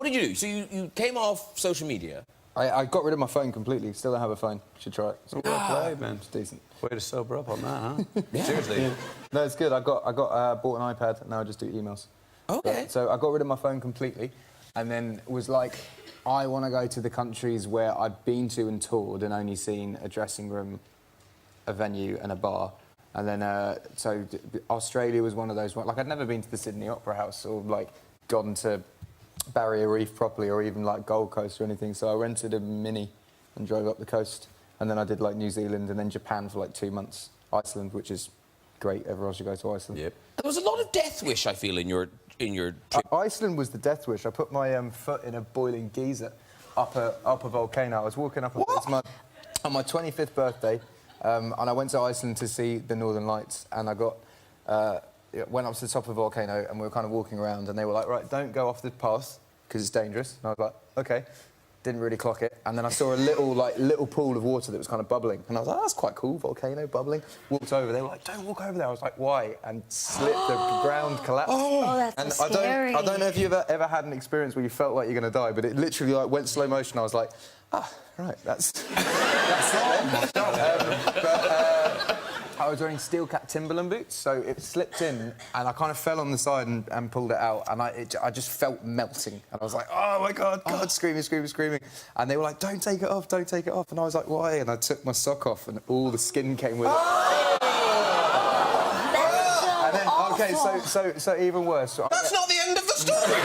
What did you do? So you came off social media. I got rid of my phone completely. Still don't have a phone. Should try it. Well played, man. It's decent. Way to sober up on that, huh? Yeah. Seriously. Yeah. No, it's good. I bought an iPad, and now I just do emails. Okay. So I got rid of my phone completely, and then was like, I want to go to the countries where I've been to and toured and only seen a dressing room, a venue, and a bar. And then, so Australia was one of those. Like, I'd never been to the Sydney Opera House or like gone to Barrier Reef properly, or even like Gold Coast or anything. So I rented a Mini and drove up the coast. And then I did like New Zealand and then Japan for like 2 months. Iceland, which is great. Everyone should go to Iceland. Yep. There was a lot of death wish, I feel, in your trip. Iceland was the death wish. I put my foot in a boiling Géiser up a volcano. I was walking up. It's on my 25th birthday, and I went to Iceland to see the Northern Lights. And I went up to the top of the volcano, and we were kind of walking around, and they were like, right, don't go off the path because it's dangerous. And I was like, okay. Didn't really clock it, and then I saw a little pool of water that was kind of bubbling, and I was like, that's quite cool, volcano bubbling. Walked over, they were like, don't walk over there. I was like, why? And slipped, the ground collapsed. Oh, that's and so scary. I don't know if you've ever had an experience where you felt like you're going to die, but it literally like went slow motion. I was like, right, that's it. I was wearing steel-cap Timberland boots, so it slipped in, and I kind of fell on the side and pulled it out, and I just felt melting, and I was like, oh my God, screaming. And they were like, don't take it off, and I was like, why? And I took my sock off, and all the skin came with it. That's so awful. Okay, so even worse. That's not the end of the story!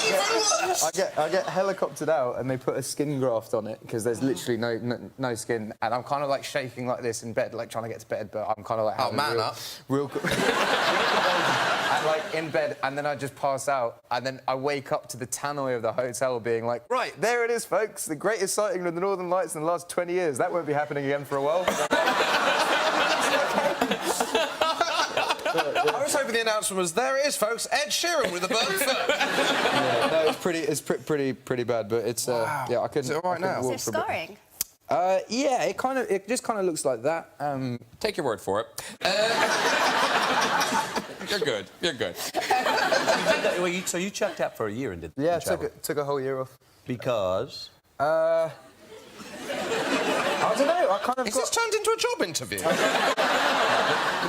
Even worse! I get helicoptered out, and they put a skin graft on it because there's literally no skin, and I'm kind of like shaking like this in bed, like trying to get to bed, but I'm kind of like real and like in bed, and then I just pass out, and then I wake up to the tannoy of the hotel being like, right, there it is, folks, the greatest sighting of the Northern Lights in the last 20 years. That won't be happening again for a while. I was hoping the announcement was, there it is, folks, Ed Sheeran with a burnt foot. Yeah, no, it's pretty bad, but it's yeah, I couldn't. Is it all right now? Is there scarring? Yeah, it just kind of looks like that. Take your word for it. You're good. So you checked out for a year and did Yeah, travel. took a whole year off. Because? I don't know. I kind of Is this turned into a job interview?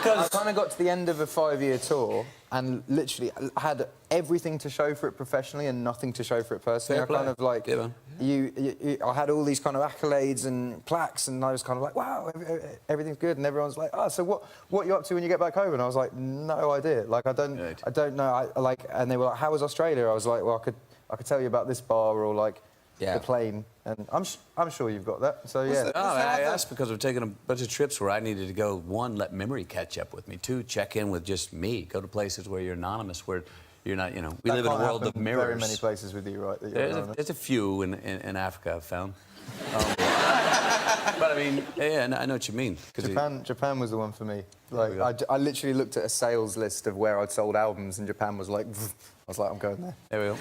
I kind of got to the end of a 5-year tour and literally I had everything to show for it professionally and nothing to show for it personally. Fair play. I kind of like Yeah, I had all these kind of accolades and plaques, and I was kind of like, wow, everything's good, and everyone's like, oh, so what are you up to when you get back home? And I was like, no idea. Like I don't know. And they were like, how was Australia? I was like, well, I could tell you about this bar or like. Yeah. The plane, and I'm sure you've got that. So yeah. That's because I've taken a bunch of trips where I needed to go. 1, let memory catch up with me. 2, check in with just me. Go to places where you're anonymous, where you're not. You know, we live in a world of mirrors. Very many places with you, right? That you're there's a few in Africa I've found. But I mean, yeah, I know what you mean. Japan was the one for me. Like I literally looked at a sales list of where I'd sold albums, and Japan was like, I was like, I'm going there. There we go.